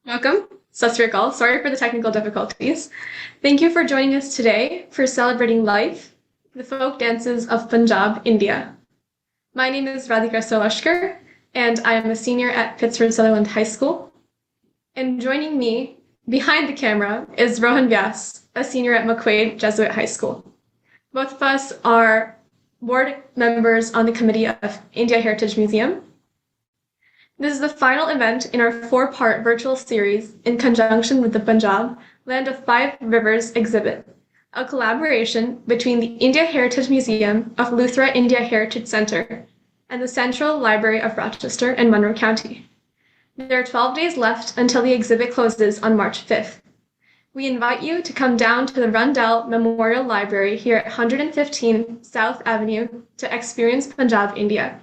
Welcome. Sat Sri Akal. Sorry for the technical difficulties. Thank you for joining us today for celebrating life, the folk dances of Punjab, India. My name is Radhika Solashkar, and I am a senior at Pittsford Sutherland High School. And joining me behind the camera is Rohan Vyas, a senior at McQuaid Jesuit High School. Both of us are board members on the committee of India Heritage Museum. This is the final event in our four-part virtual series in conjunction with the Punjab Land of Five Rivers exhibit, a collaboration between the India Heritage Museum of Luthra India Heritage Center and the Central Library of Rochester and Monroe County. There are 12 days left until the exhibit closes on March 5th. We invite you to come down to the Rundell Memorial Library here at 115 South Avenue to experience Punjab, India.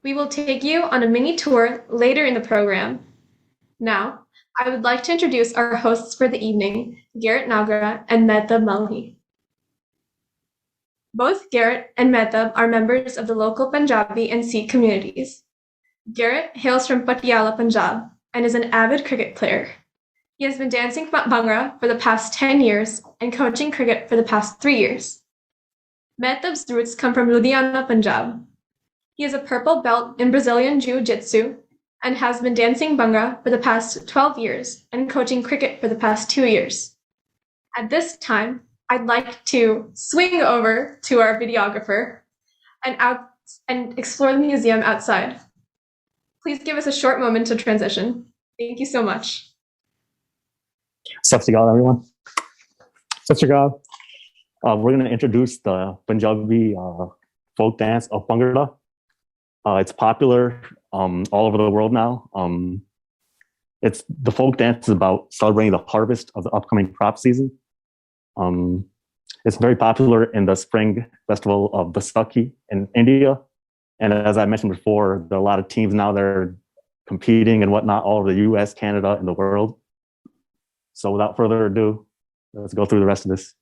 We will take you on a mini tour later in the program. Now, I would like to introduce our hosts for the evening, Garrett Nagra and Mehtab Malhi. Both Garrett and Mehtab are members of the local Punjabi and Sikh communities. Garrett hails from Patiala, Punjab, and is an avid cricket player. He has been dancing Bhangra for the past 10 years and coaching cricket for the past 3 years. Mehtab's roots come from Ludhiana, Punjab. He is a purple belt in Brazilian Jiu-Jitsu and has been dancing Bhangra for the past 12 years and coaching cricket for the past 2 years. At this time, I'd like to swing over to our videographer and explore the museum outside. Please give us a short moment to transition. Thank you so much. Sat Sri Akal, everyone. Sat Sri Akal. We're going to introduce the Punjabi folk dance of Bhangra. It's popular all over the world now. It's the folk dance is about celebrating the harvest of the upcoming crop season. It's very popular in the spring festival of Baisakhi in India. And as I mentioned before, there are a lot of teams now that are competing and whatnot all over the US, Canada, and the world. So without further ado, let's go through the rest of this.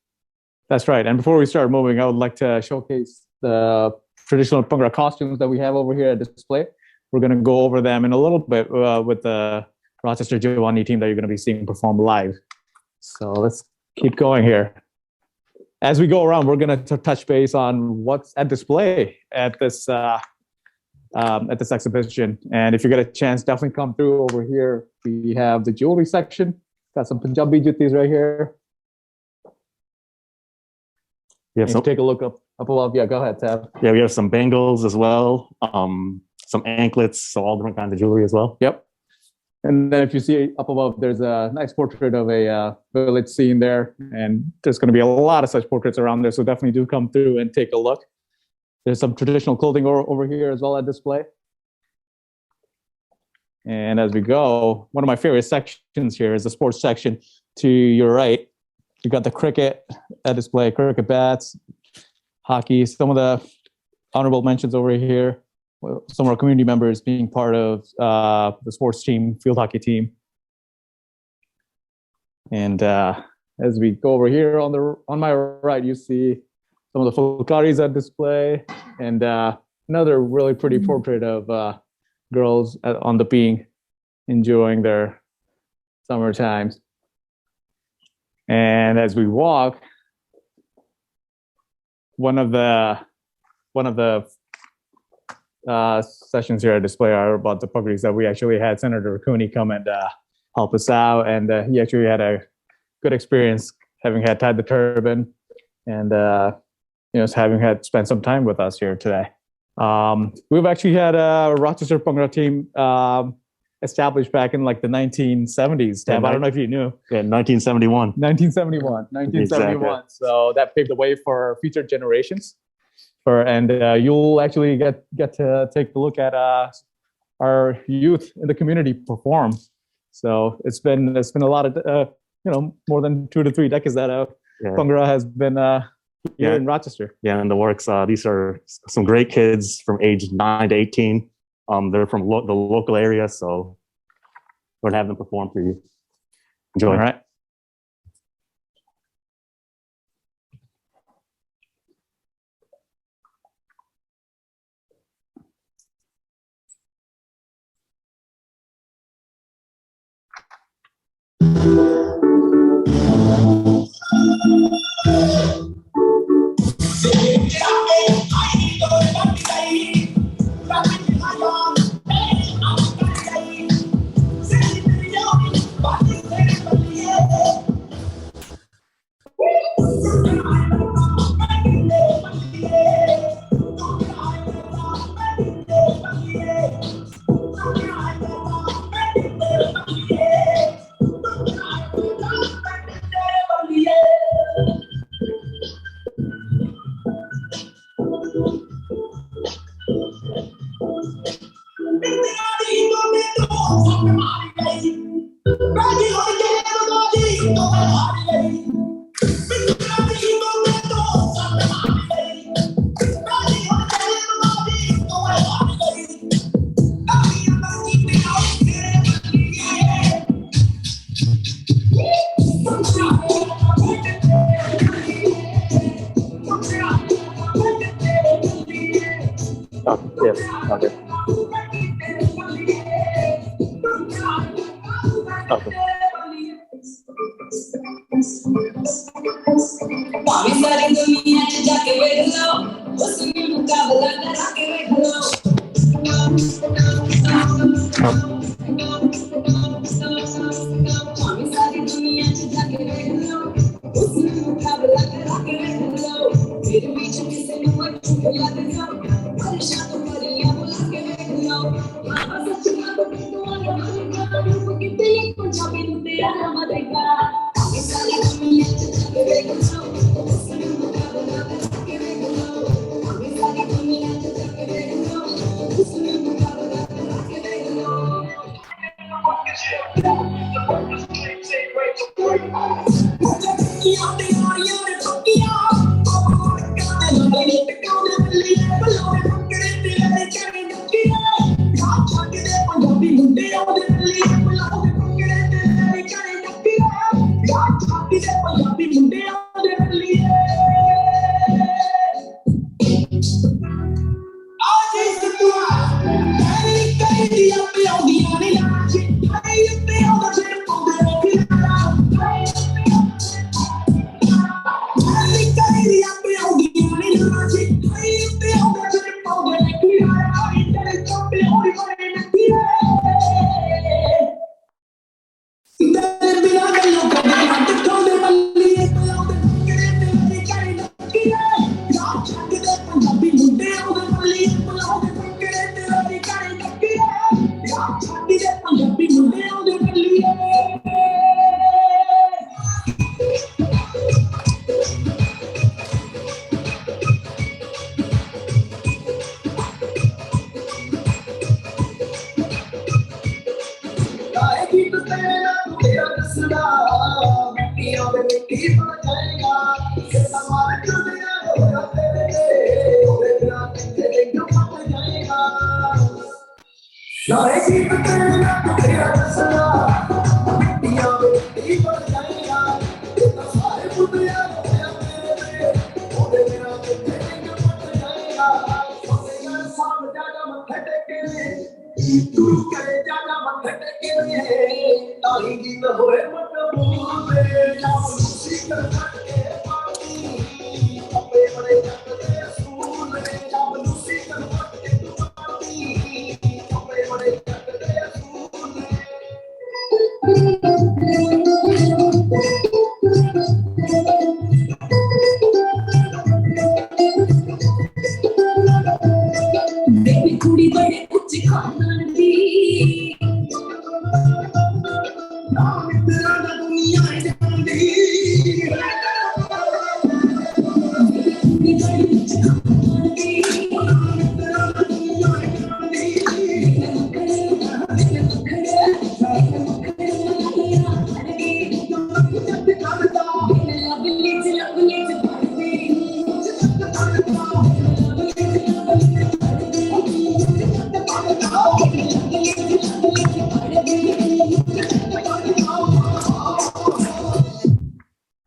That's right. And before we start moving, I would like to showcase the traditional Bhangra costumes that we have over here at display. We're going to go over them in a little bit with the Rochester Giovanni team that you're going to be seeing perform live. So let's keep going here. As we go around, we're going to touch base on what's at display at this exhibition. And if you get a chance, definitely come through over here. We have the jewelry section. Got some Punjabi juttis right here. Yeah, so take a look up above. Yeah, go ahead, Tab. Yeah, we have some bangles as well, some anklets, so all different kinds of jewelry as well. Yep. And then if you see up above, there's a nice portrait of a village scene there. And there's going to be a lot of such portraits around there. So definitely do come through and take a look. There's some traditional clothing over here as well at display. And as we go, one of my favorite sections here is the sports section. To your right, you got the cricket at display, cricket bats, hockey, some of the honorable mentions over here. Some of our community members being part of the sports team, field hockey team. And as we go over here on my right, you see some of the fulkaris at display, and another really pretty portrait of girls on the being enjoying their summer times. And as we walk, one of the sessions here at display are about the puggaries that we actually had Senator Cooney come and help us out, and he actually had a good experience having had tied the turban and having had spent some time with us here today. We've actually had a Rochester Bhangra team established back in like the 1970s. Tab, I don't know if you knew. Yeah, 1971. 1971. Exactly. So that paved the way for future generations. And you'll actually get to take a look at our youth in the community perform. So it's been a lot of more than 2 to 3 decades that Bhangra has been here in Rochester. Yeah, in the works. These are some great kids from age 9 to 18. They're from the local area, so we're going to have them perform for you. Enjoy. All right. Yes. Okay. Okay. ਭਾਵੇਂ ਸਾਰੀ ਦੁਨੀਆ ਚ ਜਾ ਕੇ ਵੇਖ ਲਓ ਉਸ ਨੂੰ ਮੁਕਾਬਲਾ ਕਰਾ ਕੇ ਵੇਖ ਲਓ ਭਾਵੇਂ ਸਾਰੀ ਦੁਨੀਆ ਚ ਜਾ ਕੇ ਵੇਖ ਲਓ ਉਸ ਨੂੰ ਮੁਕਾਬਲਾ ਕਰਾ ਕੇ ਵੇਖ ਲਓ ਫਿਰ ਵੀ ਕਿਸੇ ਨੂੰ ਮੱਠੂ ਲੱਗ ਜਾਓ ਪਰੇਸ਼ਾਨ ਤੋਂ ਕਰੀਆਂ ਬੁਲਾ ਕੇ ਵੇਖ ਲਓ ਆਹ ਸੱਚੀਆਂ ਤੋਂ ਦੁਆਰਾ ਮਾਰੇਗਾ ਰੂਪ ਕਿਤੇ ਪੰਜਾਬੀ ਨੂੰ ਤੇਰਾ ਨਾਮ ਦੇਗਾ ਭਾਵੇਂ ਸਾਰੀ ਦੁਨੀਆ ਚ ਜਾ ਕੇ ਵੇਖ ਲਓ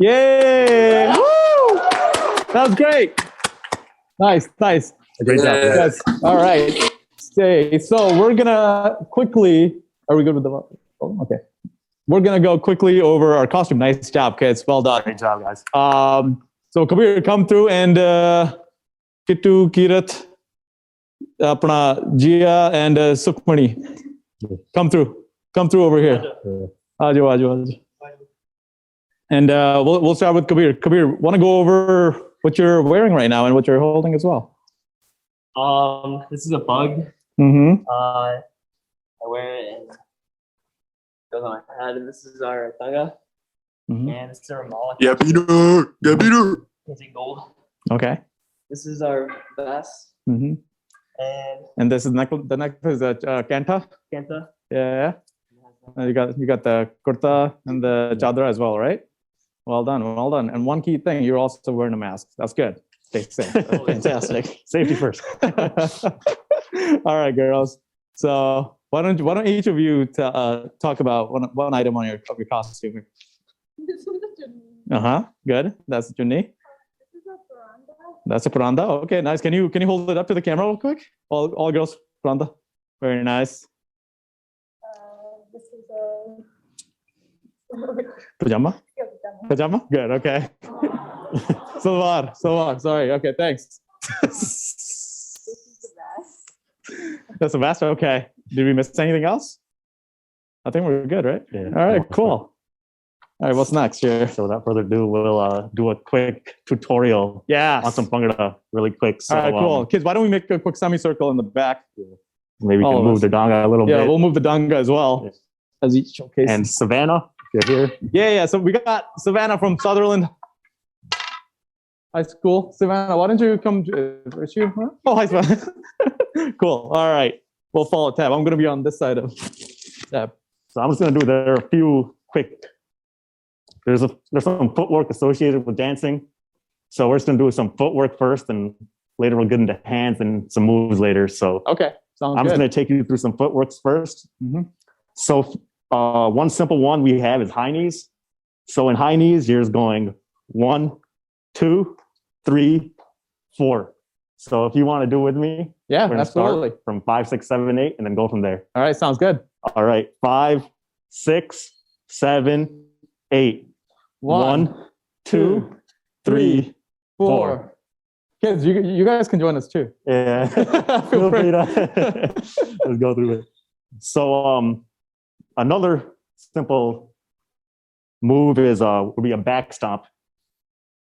Yay! Woo! That was great. Nice, nice. Great job. Yes. All right. Okay, so we're gonna quickly. Are we good with the? Oh, okay. we're gonna go quickly over our costume. Nice job, kids. Well done. Great job, guys. So Kabir, come through, and Kittu, Kirat, Apna, Jia, and Sukhmani. Come through over here. Aajo, aajo, aajo. And we'll start with Kabir. Kabir, want to go over what you're wearing right now and what you're holding as well? This is a bug. Mm-hmm. I wear it and it goes on my head. And this is our tanga. Mm-hmm. And this is our mala. Yeah, Peter. It's in gold. Okay. This is our vest. Mm-hmm. And this is the necklace is kanta. Kanta. Yeah. And you got the kurta and the chadra as well, right? Well done. And one key thing, you're also wearing a mask. That's good. Stay safe. That's fantastic. Safety first. All right, girls. So why don't each of you talk about one item on your costume? Good. That's Junni. That's a paranda. Okay, nice. Can you hold it up to the camera real quick? All girls paranda. Very nice. This is Pajama. Pajama. Good. Okay. Salwar. Sorry. Okay. Thanks. This is the vest. That's a vest. Okay. Did we miss anything else? I think we're good, right? Yeah. All right. Cool. All right. What's next here? So without further ado, we'll do a quick tutorial Yeah. on some Bhangra really quick. So, All right. Cool. Kids, why don't we make a quick semicircle in the back? maybe we All can of move us. the donga a little Yeah, bit. we'll move the danga as well. Yeah. As each showcase. And Savannah, if you're here. Yeah. So we got Savannah from Sutherland High School. Savannah, why don't you come? Is you? Huh? Oh, hi, Savannah. Cool. All right. We'll follow Tab. I'm going to be on this side of Tab. So I'm just gonna do, there are a few quick, there's some footwork associated with dancing. So we're just gonna do some footwork first, and later we'll get into hands and some moves later. So Okay. Sounds I'm good. just gonna take you through some footworks first. Mhm. So one simple one we have is high knees. So in high knees, you're just going 1, 2, 3, 4. So if you want to do with me, Yeah, we're gonna absolutely. start from 5, 6, 7, 8, and then go from there. All right. Sounds good. All right, 5, 6, 7, 8. 1, 2, 3, 4. Kids, you guys can join us too. Yeah. Feel free. Let's go through it. So another simple move is would be a back stomp.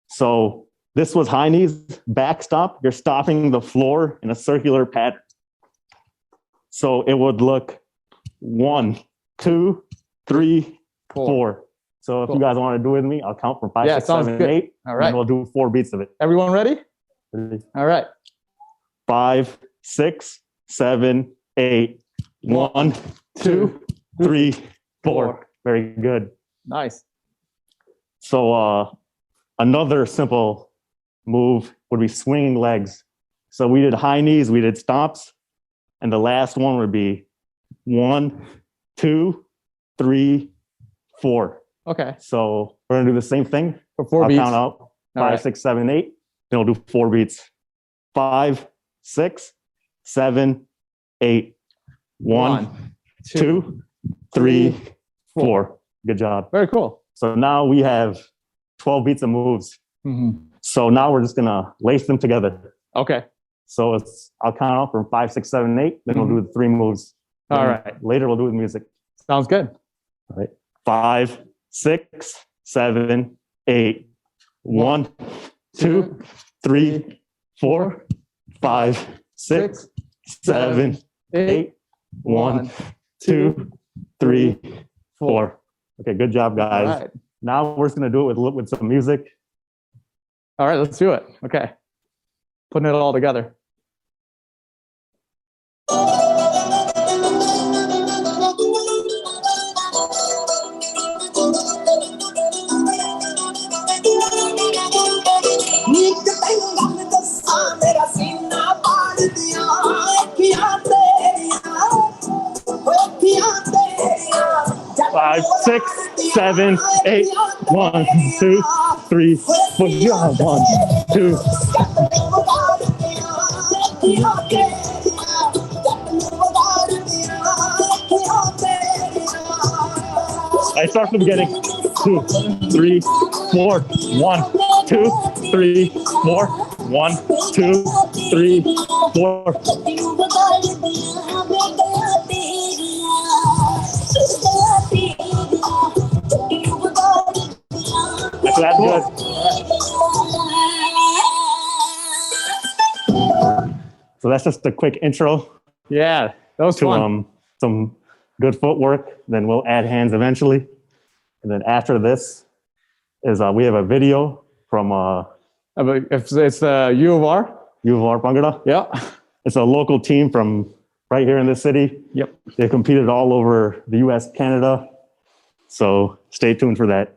So this was high knees, back stomp. You're stopping the floor in a circular pattern. So it would look 1, 2, 3, 4. So if Cool. you guys want to do it with me, I'll count from 5, Yeah, 6, sounds 7, good. 8. All right. And we'll do 4 beats of it. Everyone ready? All right. 5, 6, 7, 8. 1, 2, 3, 4. Very good. Nice. So another simple move would be swinging legs. So we did high knees, we did stomps, and the last one would be 1, 2, 3, 4. Okay. So we're gonna do the same thing. For 4 I'll beats. count out All 5, right. 6, 7, 8. Then we'll do 4 beats. 5, 6, 7, 8. 1, 2, 3, 4. Good job. Very cool. So now we have 12 beats of moves. Mhm. So now we're just gonna lace them together. Okay. So I'll count off from 5, 6, 7, 8. Then we'll do the 3 moves. All Then right. Later we'll do it with music. Sounds good. All right. 5, 6, 7, 8. 1, 2, 3, 4, 5, 6, 7, 8. 1, 2, 3, 4. Okay, good job, guys. All right. Now we're just gonna do it with some music. All right, let's do it. Okay. Putting it all together. नीक तैਨੂੰ गल ਦੱਸਾਂ ਮੇਰਾ ਸੀਨਾ ਪਾੜ ਦਿਆਂ ਅੱਖੀਆਂ ਤੇਰੀਆਂ ਓਏ ਅੱਖੀਆਂ ਤੇਰੀਆਂ 5, 6, 7, 8. 1, 2, 3, 4. Yeah, 1, 2. I start from the beginning. 2, 3, 4. 1, 2, 3, 4. 1, 2, 3, 4. That's good. So that's just a quick intro Yeah, that was to fun. some good footwork. Then we'll add hands eventually. And then after this is we have a video from If it's U of R. U of R Bhangra. Yeah. It's a local team from right here in this city. Yep. They competed all over the US, Canada. So stay tuned for that.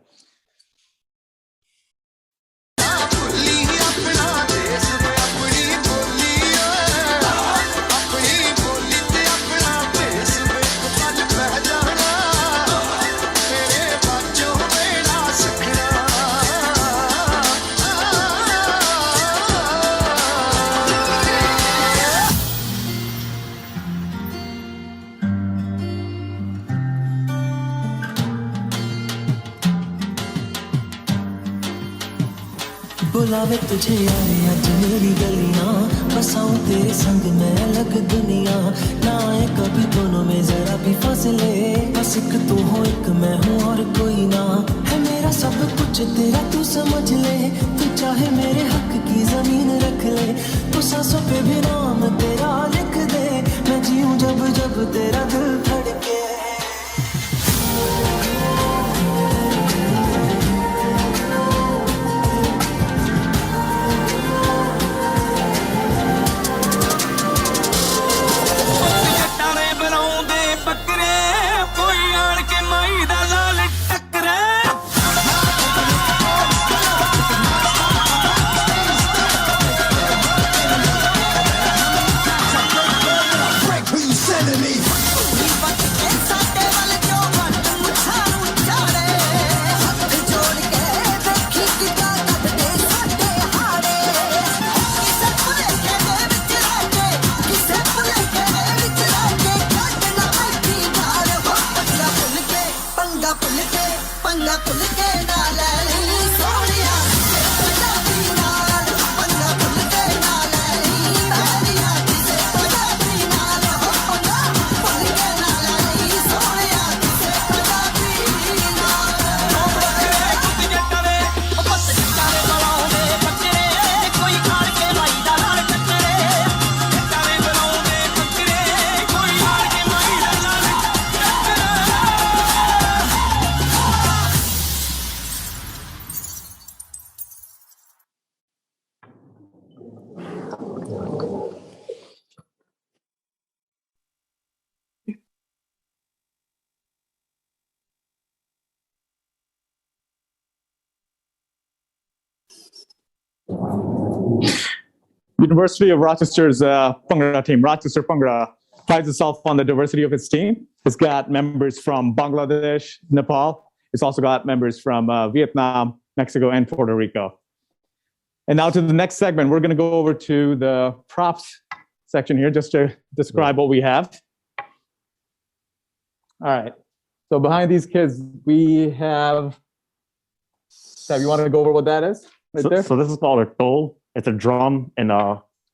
बुलावे तुझे यारे आज मेरी गलियां बसाऊं तेरे संग मैं अलग दुनिया ना आए कभी दोनों में जरा भी फासले बस एक तू हो एक मैं हूँ और कोई ना है मेरा सब कुछ तेरा तू समझ ले तू चाहे मेरे हक की जमीन रख ले तू सांसों पे भी नाम तेरा लिख दे मैं जीऊं जब जब तेरा दिल धड़के University of Rochester's Bhangra team, Rochester Bhangra, prides itself on the diversity of its team. It's got members from Bangladesh, Nepal. It's also got members from Vietnam, Mexico, and Puerto Rico. And now to the next segment, we're going to go over to the props section here just to describe what we have. All right. So behind these kids, we have. Seb, you want to go over what that is? Right there? So this is called a tol. It's a drum, and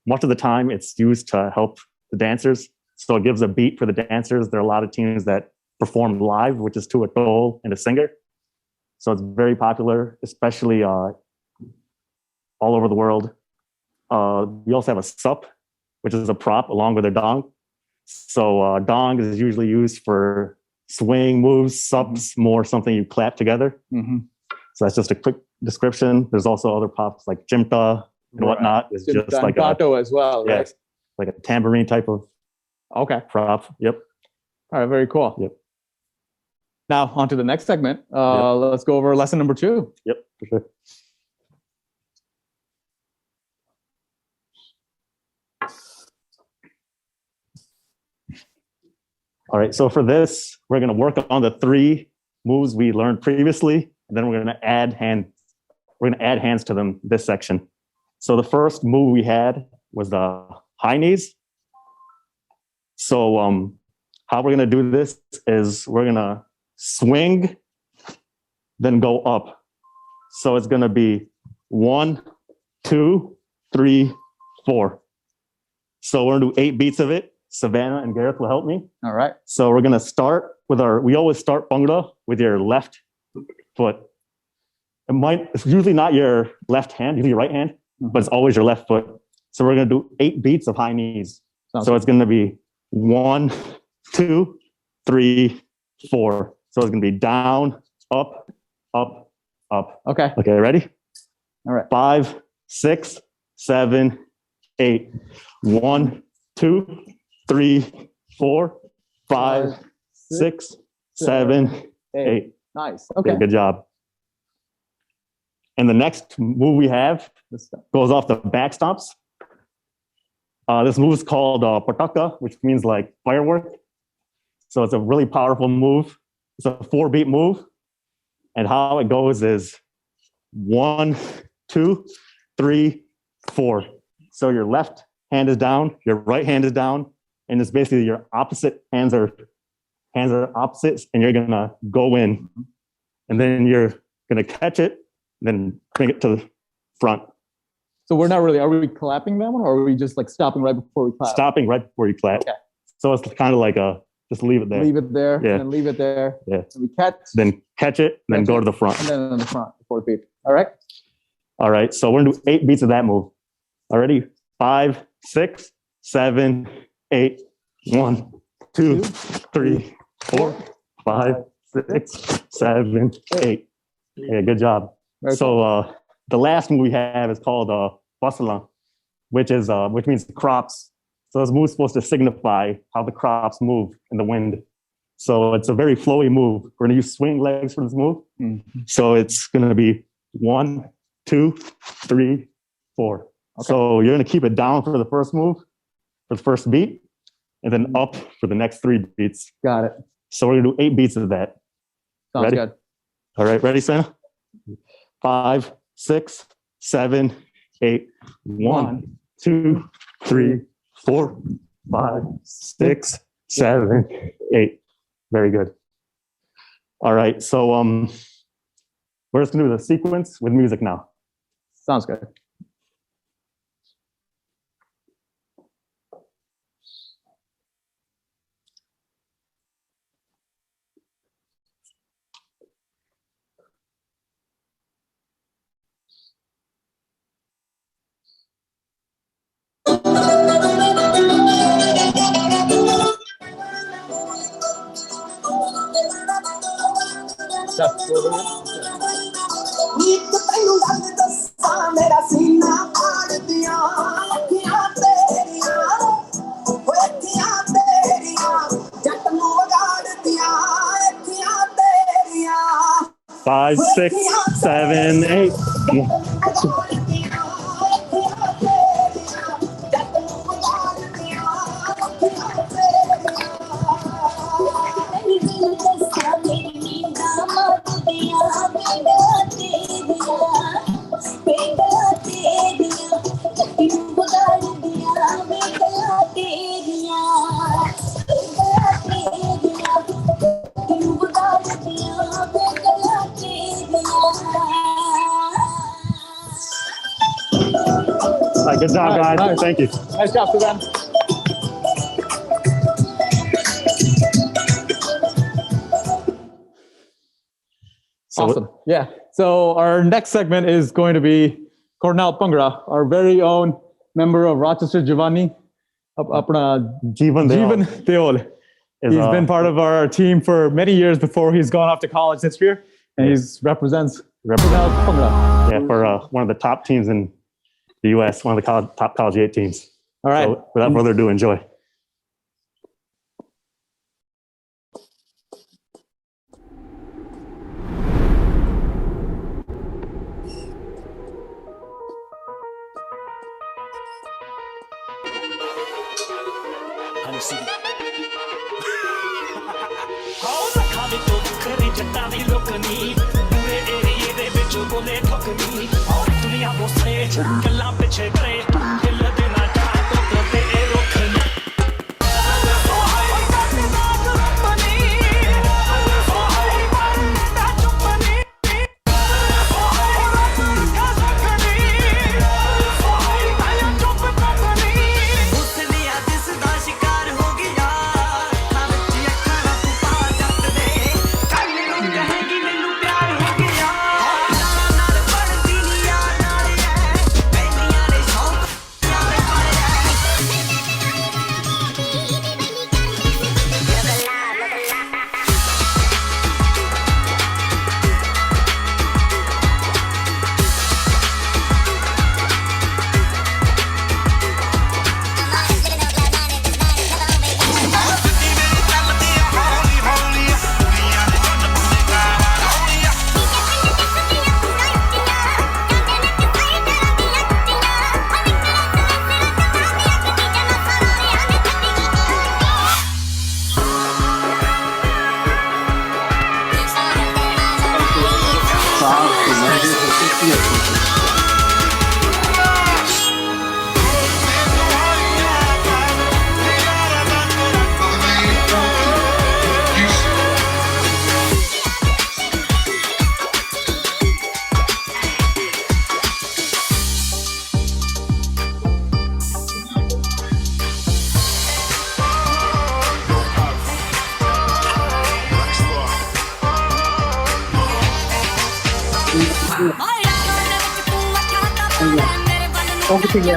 much of the time it's used to help the dancers. So it gives a beat for the dancers. There are a lot of teams that perform live, which is to a tol and a singer. So it's very popular, especially all over the world. We also have a sup, which is a prop along with a dong. So dong is usually used for swing moves, sups more something you clap together. Mm-hmm. So that's just a quick description. There's also other props like chimta and whatnot. It's just like gato as well, right? Yes, like a tambourine type of Okay. prop. Yep. All right, very cool. Yep. Now on to the next segment. Let's go over lesson number 2. Yep, for sure. All right, so for this, we're going to work on the 3 moves we learned previously, and then we're going to add hands to them this section. So the first move we had was the high knees. So how we're going to do this is we're going to swing then go up. So it's going to be 1, 2, 3, 4. So we're going to do 8 beats of it. Savannah and Gareth will help me. All right. So we're going to start with we always start Bhangra with your left foot. It's usually not your left hand, usually your right hand, but it's always your left foot. So we're going to do 8 beats of high knees. So it's going to be 1, 2, 3, 4. So it's going to be down, up, up, up. Okay. Okay, ready? All right. 5, 6, 7, 8. 1, 2, 3, 4, 5, 6, 7, 8. Nice. Okay. Good job. And the next move we have goes off the back stomps. This move is called Pataka, which means like firework. So it's a really powerful move. It's a 4-beat move. And how it goes is 1, 2, 3, 4. So your left hand is down, your right hand is down, and it's basically your opposite hands are opposites, and you're gonna go in, and then you're gonna catch it, then bring it to the front. So we're not really, are we clapping that one, or are we just like stopping right before we clap? Stopping right before you clap. Okay. So it's kind of like just leave it there. Leave it there, Yeah. and then leave it there. Yeah. And we catch, Then catch it, then Catch go it. to the front. and then on the front, the 4th beat. All right. All right, so we're gonna do 8 beats of that move. Already? 5, 6, 7, 8. 1, 2, 3, 4, 5, 6, 7, 8. Yeah, good job. Very So the last move we have is called Basala, which means crops. So this move is supposed to signify how the crops move in the wind. So it's a very flowy move. We're gonna use swing legs for this move. Mhm. So it's gonna be 1, 2, 3, 4. Okay. So you're gonna keep it down for the first move, for the first beat, and then up for the next 3 beats. Got it. So we're gonna do 8 beats of that. Sounds Ready? good. All right, ready, Santa? 5, 6, 7, 8. 1, 2, 3, 4, 5, 6, 7, 8. Very good. All right, so we're just gonna do the sequence with music now. Sounds good. ਨੀਤ ਤੈਨੂੰ ਗੱਲ ਦੱਸਾਂ ਮੇਰਾ ਸੀਨਾ ਪਾੜਦੀਆਂ ਅੱਖੀਆਂ ਤੇਰੀਆਂ ਓਏ ਅੱਖੀਆਂ ਤੇਰੀਆਂ ਜੱਟ ਨੂੰ ਵਗਾੜਦੀਆਂ ਅੱਖੀਆਂ ਤੇਰੀਆਂ 5, 6, 7, 8. All right, good job, guys. Nice. Thank you. Nice job, Suzanne. So Awesome. Yeah. So our next segment is going to be Cornell Pungra, our very own member of Rochester Giovanni, Apna Jeevan Deol Jeevan Deol. is, He's been part of our team for many years before he's gone off to college this year, and he's represents Cornell Pungra. yeah, for one of the top teams in the U.S., one of the top college 8 teams. All right. So without further ado, enjoy. ਗੱਲਾਂ ਪਿੱਛੇ ਕਰੇ ਦਿਲ ਦੇ ਨਾ ਟਾਟੋ ਤੇ ਰੁੱਖ ਉਹ ਕਿੱਥੇ ਗਿਆ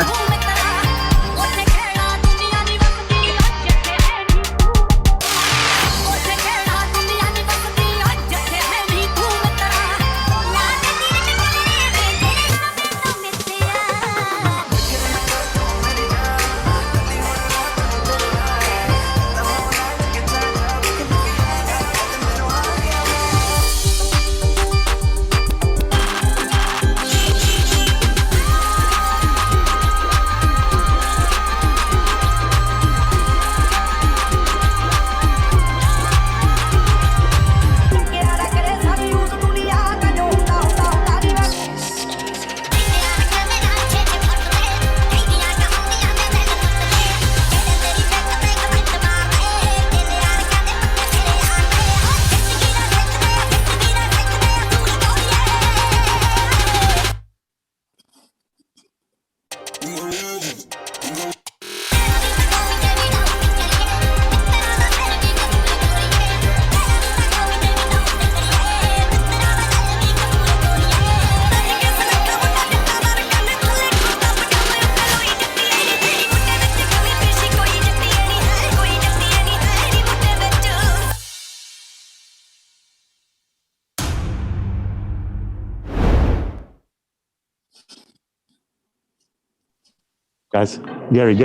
Guys, Gary.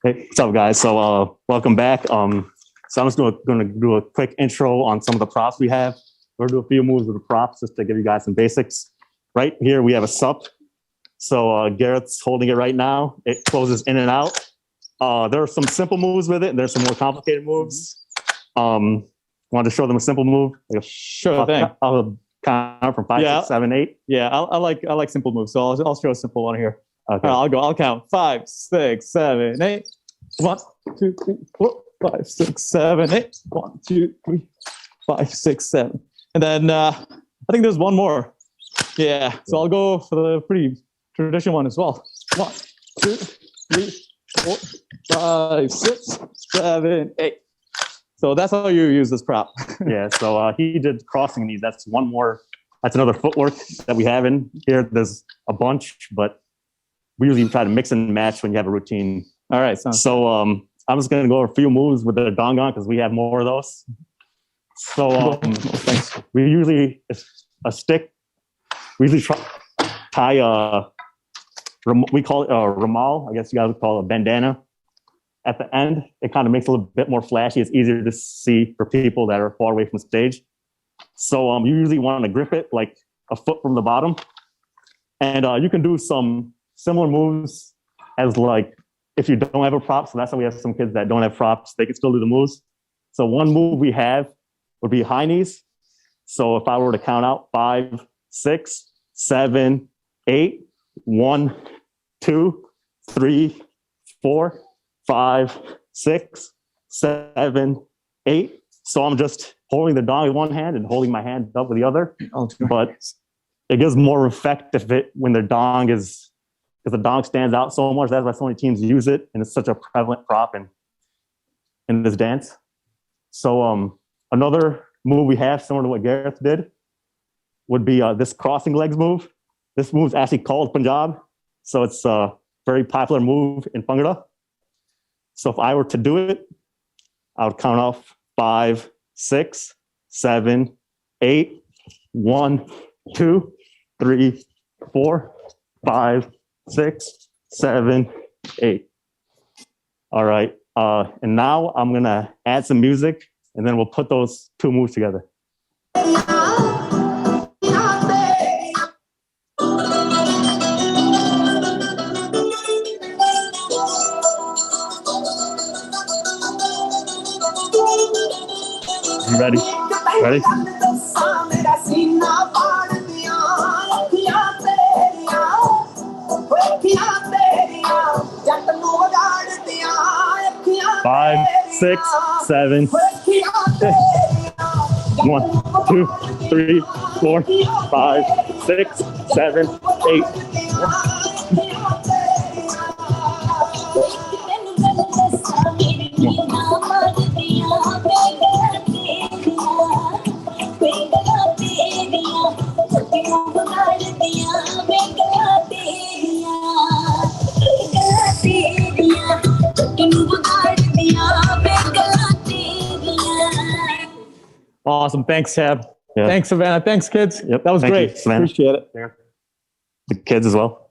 Hey, what's up, guys? So, welcome back. So I'm just going to do a quick intro on some of the props we have. We're going to do a few moves with the props just to give you guys some basics. Right here, we have a sup. So Garrett's holding it right now. It closes in and out. There are some simple moves with it, and there's some more complicated moves. Want to show them a simple move? Sure thing. I'll count from 5, 6, 7, 8. Yeah, I like simple moves, so I'll show a simple one here. Okay. I'll count 5, 6, 7, 8. 1, 2, 3, 4, 5, 6, 7, 8. 1, 2, 3, 5, 6, 7. And then I think there's one more. Yeah, so I'll go for the pretty traditional one as well. 1, 2, 3, 4, 5, 6, 7, 8. So that's how you use this prop. Yeah, so he did crossing knee. That's one more. That's another footwork that we have in here. There's a bunch, but we usually try to mix and match when you have a routine. All right. So I'm just going to go over a few moves with the dong because we have more of those. So we usually, a stick, we usually tie we call it a ramal. I guess you guys would call it a bandana. At the end, it kind of makes it a little bit more flashy. It's easier to see for people that are far away from the stage. So you usually want to grip it like a foot from the bottom. And you can do some similar moves as like if you don't have a prop. So that's why we have some kids that don't have props. They can still do the moves. So one move we have would be high knees. So if I were to count out 5, 6, 7, 8, 1, 2, 3, 4, 5, 6, 7, 8. So I'm just holding the dong with one hand and holding my hand up with the other. But it gives more effect when the dong is, because the dong stands out so much. That's why so many teams use it, and it's such a prevalent prop in this dance. So another move we have similar to what Gareth did would be this crossing legs move. This move is actually called Punjab. So it's a very popular move in Bhangra. So if I were to do it, I would count off 5, 6, 7, 8, 1, 2, 3, 4, 5, 6, 7, 8. All right. And now I'm going to add some music, and then we'll put those two moves together. You ready? Ready? Five, 6, 7, 1, 2, 3, 4, 5, 6, 7, 8. Awesome. Thanks, Tab. Yeah. Thanks, Savannah. Thanks, kids. Yep. That was Thank you, great. Savannah. Appreciate it. The kids as well.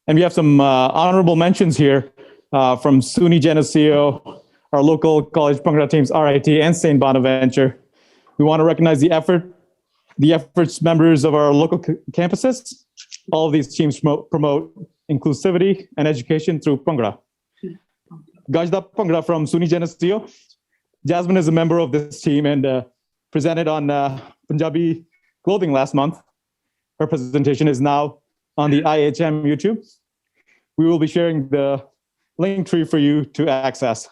And we have some honorable mentions here from SUNY Geneseo, our local college Bhangra teams, RIT and St. Bonaventure. We want to recognize the efforts members of our local campuses. All of these teams promote inclusivity and education through Bhangra. Gajda Bhangra from SUNY Geneseo. Jasmine is a member of this team and presented on Punjabi clothing last month. Her presentation is now on the IHM YouTube. We will be sharing the link tree for you to access.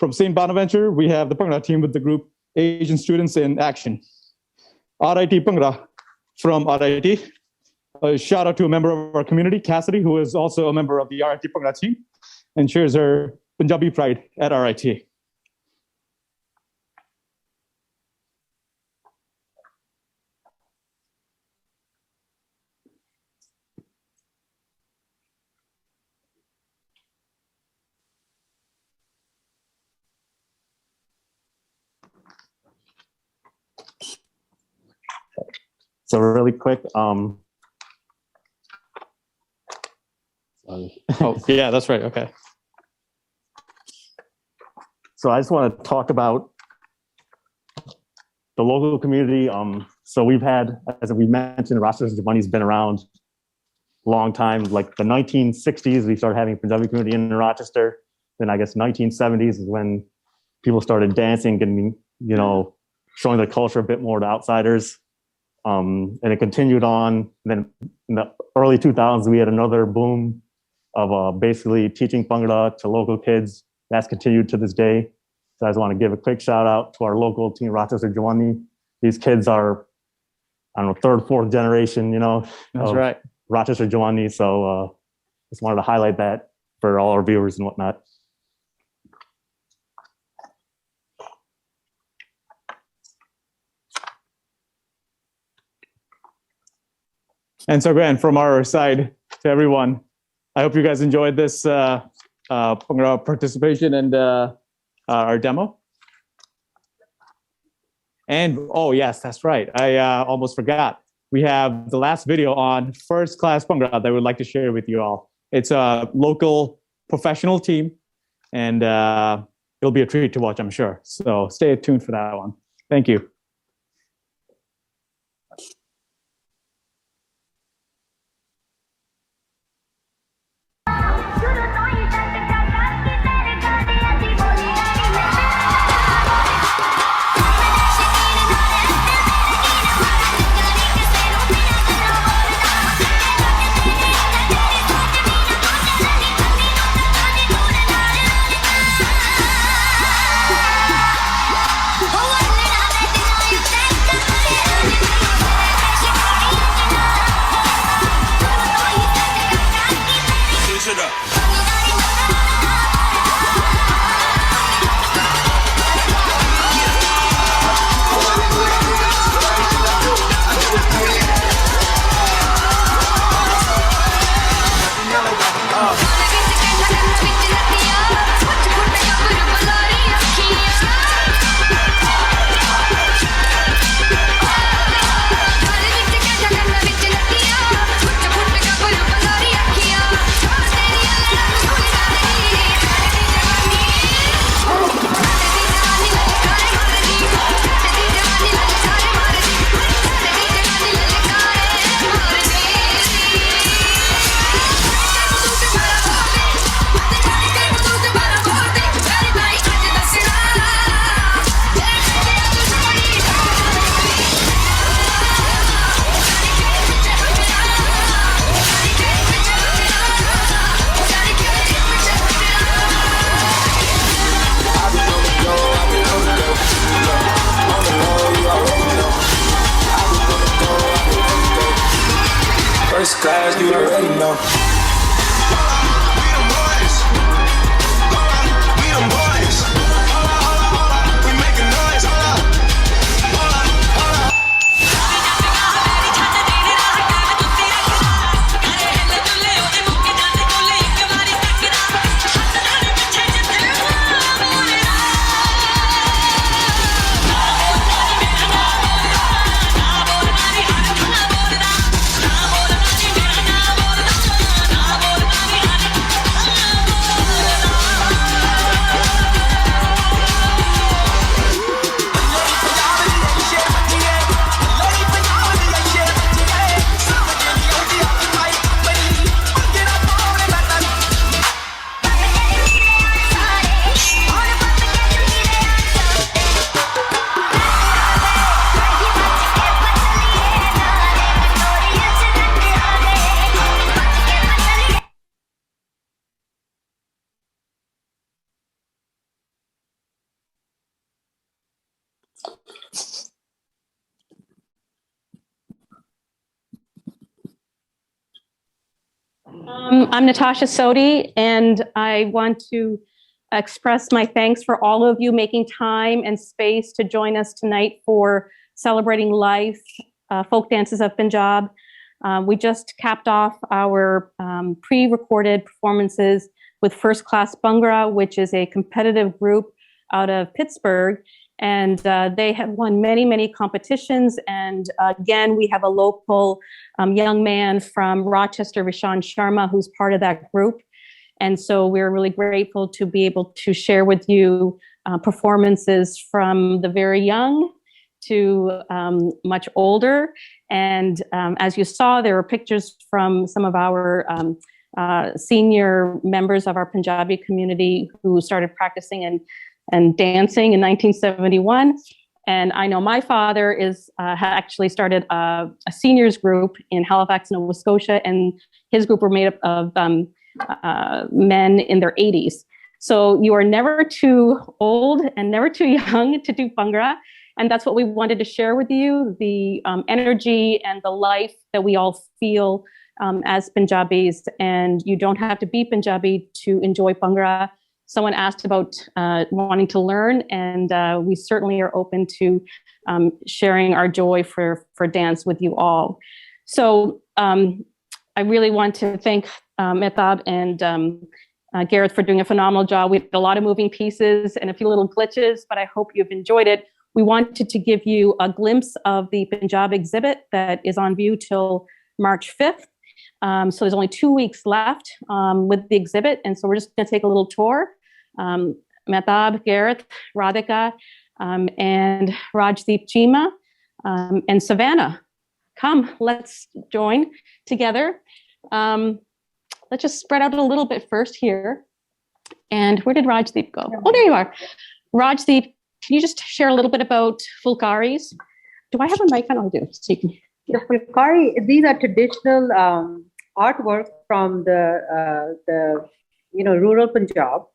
From St. Bonaventure, we have the Bhangra team with the group Asian Students in Action. RIT Bhangra from RIT. A shout out to a member of our community, Cassidy, who is also a member of the RIT Bhangra team and shares her Punjabi pride at RIT. So really quick, Oh, yeah, that's right. Okay. So I just want to talk about the local community. So we've had, as we mentioned, Rochester Money's been around a long time. Like the 1960s, we started having Punjabi community in Rochester. Then I guess 1970s is when people started dancing and, you know, showing the culture a bit more to outsiders. And it continued on. Then in the early 2000s, we had another boom of basically teaching Bhangra to local kids. That's continued to this day. So I just want to give a quick shout out to our local team, Rochester Jawani. These kids are, I don't know, third, fourth generation, you know, That's right. Rochester Jawani. So just wanted to highlight that for all our viewers and whatnot. And so, Grant, from our side to everyone, I hope you guys enjoyed this Bhangra participation and our demo. And, oh, yes, that's right. I almost forgot. We have the last video on first class Bhangra that I would like to share with you all. It's a local professional team, and it'll be a treat to watch, I'm sure. So stay tuned for that one. Thank you. Oh, class, you already know. We them boys. We them boys. We making noise. I'm Natasha Sodhi, and I want to express my thanks for all of you making time and space to join us tonight for Celebrating Life, Folk Dances of Punjab. We just capped off our pre-recorded performances with First Class Bhangra, which is a competitive group out of Pittsburgh. And they have won many, many competitions. And again, we have a local young man from Rochester, Rishan Sharma, who's part of that group. And so we're really grateful to be able to share with you performances from the very young to much older. And as you saw, there were pictures from some of our senior members of our Punjabi community who started practicing and dancing in 1971. And I know my father had actually started a seniors group in Halifax, Nova Scotia, and his group were made up of men in their 80s. So you are never too old and never too young to do Bhangra. And that's what we wanted to share with you, the energy and the life that we all feel as Punjabis. And you don't have to be Punjabi to enjoy Bhangra. Someone asked about wanting to learn, and we certainly are open to sharing our joy for dance with you all. So I really want to thank Mehtab and Gareth for doing a phenomenal job. We had a lot of moving pieces and a few little glitches, but I hope you've enjoyed it. We wanted to give you a glimpse of the Punjab exhibit that is on view till March 5th. So there's only 2 weeks left with the exhibit. And so we're just going to take a little tour. Mehtab, Gareth, Radhika, and Rajdeep Chima, and Savannah. Come, let's join together. Let's just spread out a little bit first here. And where did Rajdeep go? Oh, there you are. Rajdeep, can you just share a little bit about Fulkaris? Do I have a mic on? I do. So you can. The Fulkari, these are traditional artwork from the rural Punjab.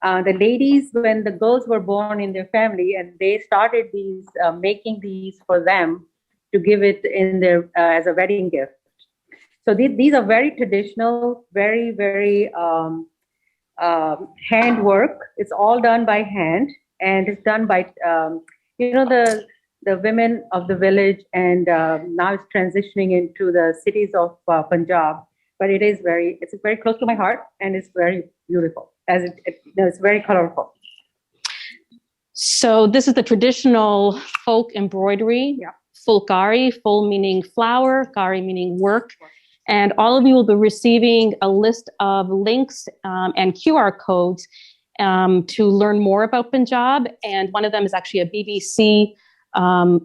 The ladies, when the girls were born in their family, and they started these making these for them to give it in their as a wedding gift. So these are very traditional, very, very handwork. It's all done by hand, and it's done by the women of the village, and now it's transitioning into the cities of Punjab. But it's very close to my heart, and it's very beautiful. It's very colorful. So this is the traditional folk embroidery. Yeah. Fulkari, full meaning flower, kari meaning work. And all of you will be receiving a list of links and QR codes to learn more about Punjab. And one of them is actually a BBC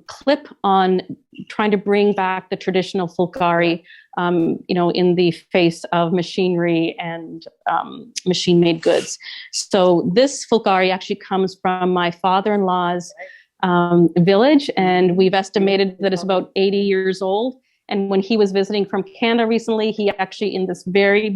clip on trying to bring back the traditional Fulkari, in the face of machinery and machine-made goods. So this Fulkari actually comes from my father-in-law's village, and we've estimated that it's about 80 years old. And when he was visiting from Canada recently, he actually, in this very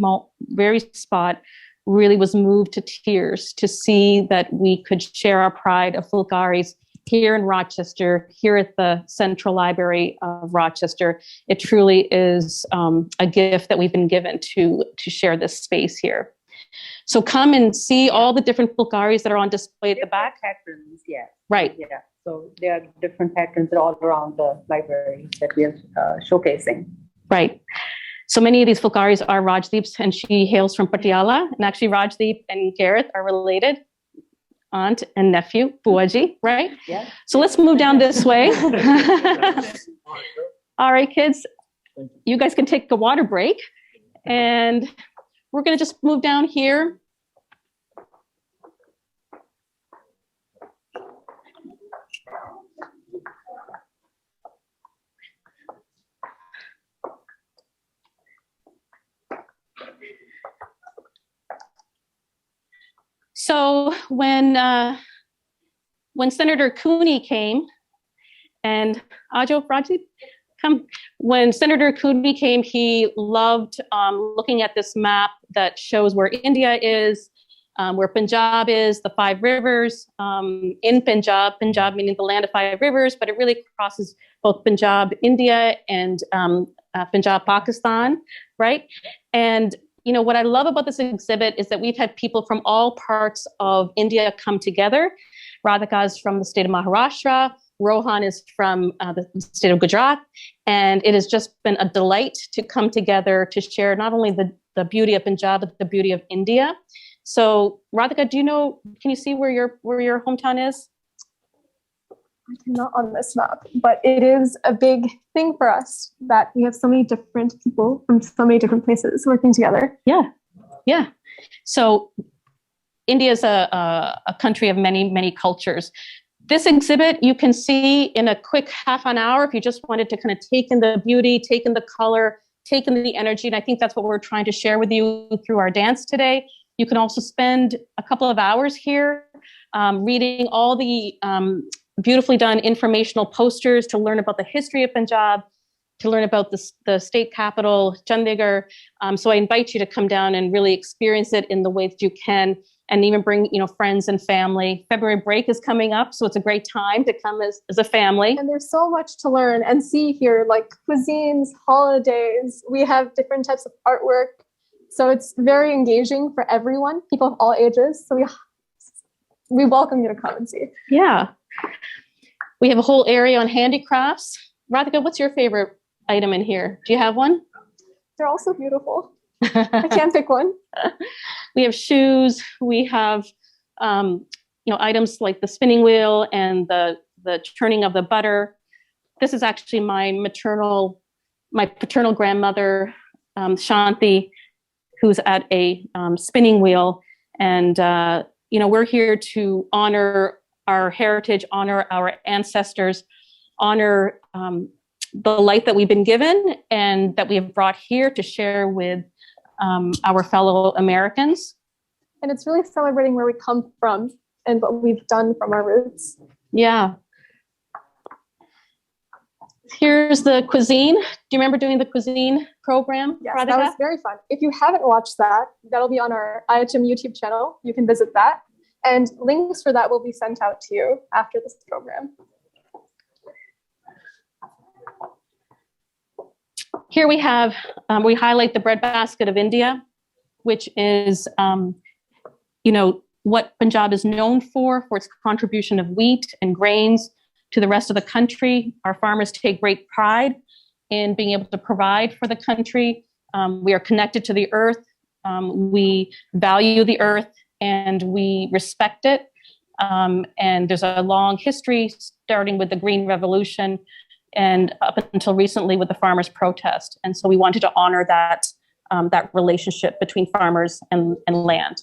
spot, really was moved to tears to see that we could share our pride of Fulkaris here in Rochester, here at the Central Library of Rochester. It truly is a gift that we've been given to share this space here. So come and see all the different Fulgaris that are on display at the back. Patterns, yeah. Right. Yeah. So there are different patterns all around the library that we are showcasing. Right. So many of these Fulgaris are Rajdeep's, and she hails from Patiala. And actually, Rajdeep and Gareth are related, aunt and nephew, Buaji, right? Yeah. So let's move down this way. All right, kids, you guys can take a water break. And we're going to just move down here. So when Senator Cooney came, and Ajo Rajdeep, come. When Senator Cooney came, he loved looking at this map that shows where India is, where Punjab is, the 5 rivers in Punjab, Punjab meaning the land of 5 rivers, but it really crosses both Punjab, India, and Punjab, Pakistan, right? And you know, what I love about this exhibit is that we've had people from all parts of India come together. Radhika is from the state of Maharashtra. Rohan is from the state of Gujarat. And it has just been a delight to come together to share not only the beauty of Punjab, but the beauty of India. So Radhika, can you see where your hometown is? I cannot on this map, but it is a big thing for us that we have so many different people from so many different places working together. Yeah. So India is a country of many, many cultures. This exhibit you can see in a quick half an hour if you just wanted to kind of take in the beauty, take in the color, take in the energy. And I think that's what we're trying to share with you through our dance today. You can also spend a couple of hours here reading all the beautifully done informational posters to learn about the history of Punjab, to learn about the state capital, Chandigarh. So I invite you to come down and really experience it in the way that you can, and even bring friends and family. February break is coming up, so it's a great time to come as a family. And there's so much to learn and see here, like cuisines, holidays. We have different types of artwork. So it's very engaging for everyone, people of all ages. So we welcome you to come and see. Yeah. We have a whole area on handicrafts. Radhika, what's your favorite item in here? Do you have one? They're all so beautiful. I can't pick one. We have shoes. We have, items like the spinning wheel and the churning of the butter. This is actually my paternal grandmother, Shanti, who's at a spinning wheel. And, we're here to honor our heritage, honor our ancestors, honor the life that we've been given and that we have brought here to share with our fellow Americans. And it's really celebrating where we come from and what we've done from our roots. Yeah. Here's the cuisine. Do you remember doing the cuisine program? Yes, Radhika? that was very fun. If you haven't watched that, that'll be on our IHM YouTube channel. You can visit that. And links for that will be sent out to you after this program. Here we have, we highlight the breadbasket of India, which is, what Punjab is known for its contribution of wheat and grains to the rest of the country. Our farmers take great pride in being able to provide for the country. We are connected to the earth. We value the earth and we respect it. And there's a long history starting with the Green Revolution and up until recently with the farmers' protest. And so we wanted to honor that relationship between farmers and land.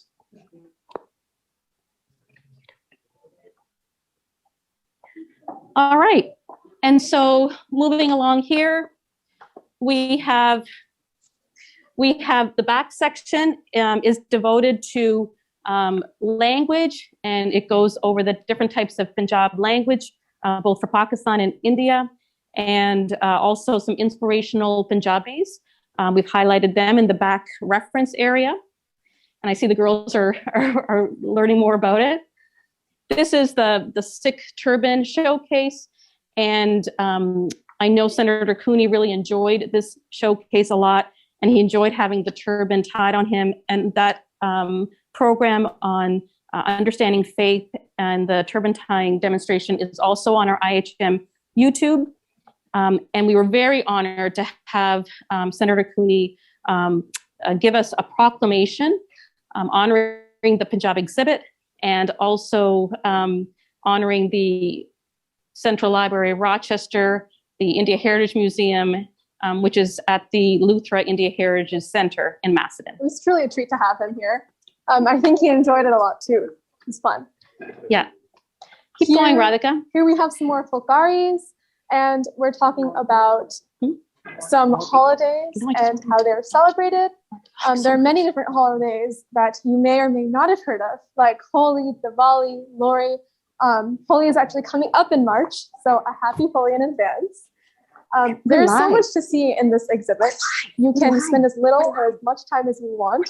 All right. And so moving along here, we have the back section is devoted to language, and it goes over the different types of Punjab language, both for Pakistan and India, and also some inspirational Punjabis. We've highlighted them in the back reference area, and I see the girls are learning more about it. this is the Sikh turban showcase. And I know Senator Cooney really enjoyed this showcase a lot, and he enjoyed having the turban tied on him. And that program on understanding faith and the turban tying demonstration is also on our IHM YouTube. And we were very honored to have Senator Cooney give us a proclamation honoring the Punjab exhibit, and also honoring the Central Library of Rochester, the India Heritage Museum, which is at the Luthra India Heritage Center in Macedon. It was truly a treat to have him here. I think he enjoyed it a lot too. It was fun. Yeah. Keep going, Radhika. Here we have some more folkaris, and we're talking about some holidays and how they're celebrated. There are many different holidays that you may or may not have heard of, like Holi, Diwali, Lori. Holi is actually coming up in March, so a happy Holi in advance. There's so much to see in this exhibit. You can spend as little or as much time as you want.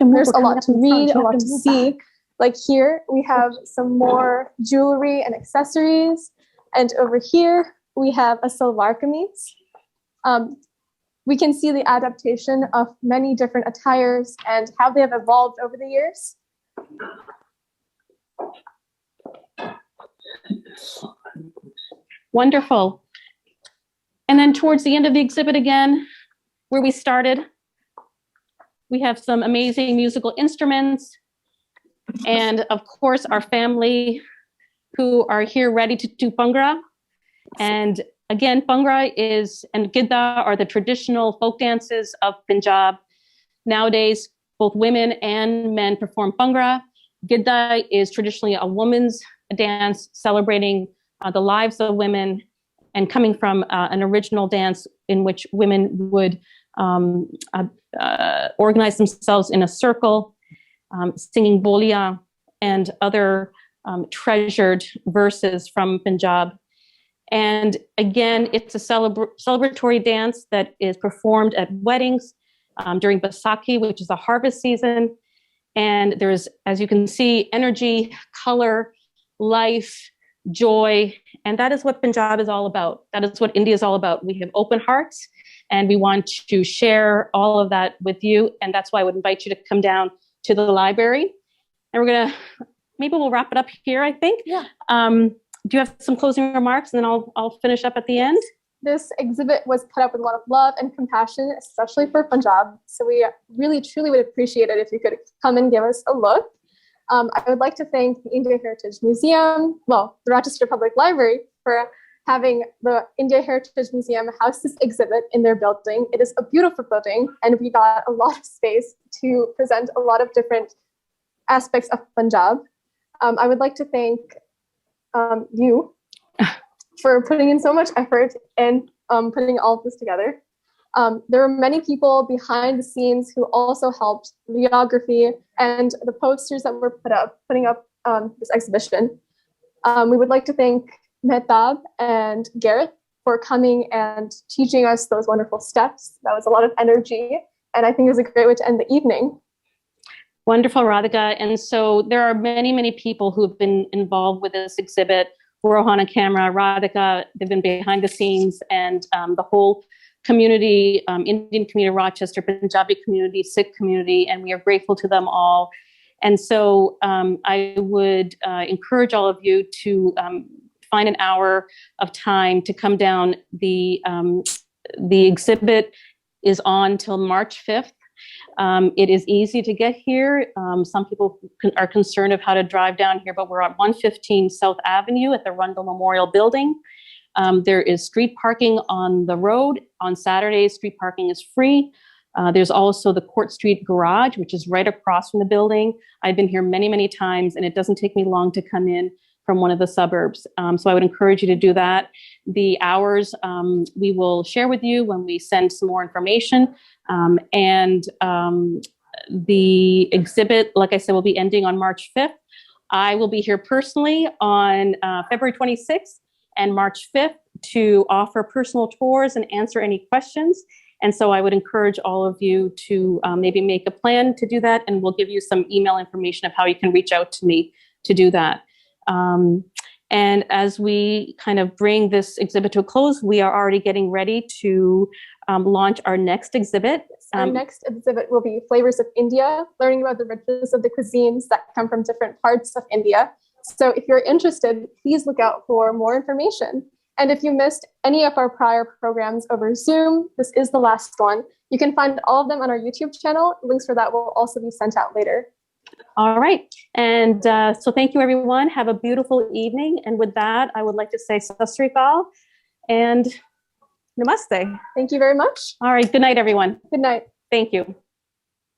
There's a lot to read, a lot to see. Like here, we have some more jewelry and accessories. And over here, we have a salwar kameez. We can see the adaptation of many different attires and how they have evolved over the years. Wonderful. And then towards the end of the exhibit again, where we started, we have some amazing musical instruments. And of course, our family who are here ready to do Bhangra. And again, Bhangra and Gidda are the traditional folk dances of Punjab. Nowadays, both women and men perform Bhangra. Gidda is traditionally a woman's dance celebrating the lives of women, and coming from an original dance in which women would organize themselves in a circle, singing bolia and other treasured verses from Punjab. And again, it's a celebratory dance that is performed at weddings during Baisakhi, which is the harvest season. And there's, as you can see, energy, color, life, joy, and that is what Punjab is all about. That is what India is all about. We have open hearts, and we want to share all of that with you. And that's why I would invite you to come down to the library. And maybe we'll wrap it up here, I think. Yeah. Do you have some closing remarks, and then I'll finish up at the end? This exhibit was put up with a lot of love and compassion, especially for Punjab. So we really, truly would appreciate it if you could come and give us a look. I would like to thank the India Heritage Museum, the Rochester Public Library, for having the India Heritage Museum house this exhibit in their building. It is a beautiful building, and we got a lot of space to present a lot of different aspects of Punjab. I would like to thank you for putting in so much effort and putting all of this together. There were many people behind the scenes who also helped videography and the posters that were putting up this exhibition. We would like to thank Mehtab and Gareth for coming and teaching us those wonderful steps. That was a lot of energy, and I think it was a great way to end the evening. Wonderful, Radhika. And so there are many, many people who have been involved with this exhibit. Rohan on camera, Radhika, they've been behind the scenes, and the whole community, Indian community, Rochester, Punjabi community, Sikh community, and we are grateful to them all. And so I would encourage all of you to find an hour of time to come down. The exhibit is on till March 5th. It is easy to get here. Some people are concerned of how to drive down here, but we're at 115 South Avenue at the Rundle Memorial Building. There is street parking on the road. On Saturdays, street parking is free. There's also the Court Street Garage, which is right across from the building. I've been here many, many times, and it doesn't take me long to come in from one of the suburbs. So I would encourage you to do that. The hours we will share with you when we send some more information. The exhibit, like I said, will be ending on March 5th. I will be here personally on February 26th and March 5th to offer personal tours and answer any questions. And so I would encourage all of you to maybe make a plan to do that, and we'll give you some email information of how you can reach out to me to do that. And as we kind of bring this exhibit to a close, we are already getting ready to launch our next exhibit. Our next exhibit will be Flavors of India, learning about the richness of the cuisines that come from different parts of India. So if you're interested, please look out for more information. And if you missed any of our prior programs over Zoom, this is the last one. You can find all of them on our YouTube channel. Links for that will also be sent out later. All right. And so thank you, everyone. Have a beautiful evening. And with that, I would like to say Sat Sri Akal and Namaste. Thank you very much. All right. Good night, everyone. Good night. Thank you.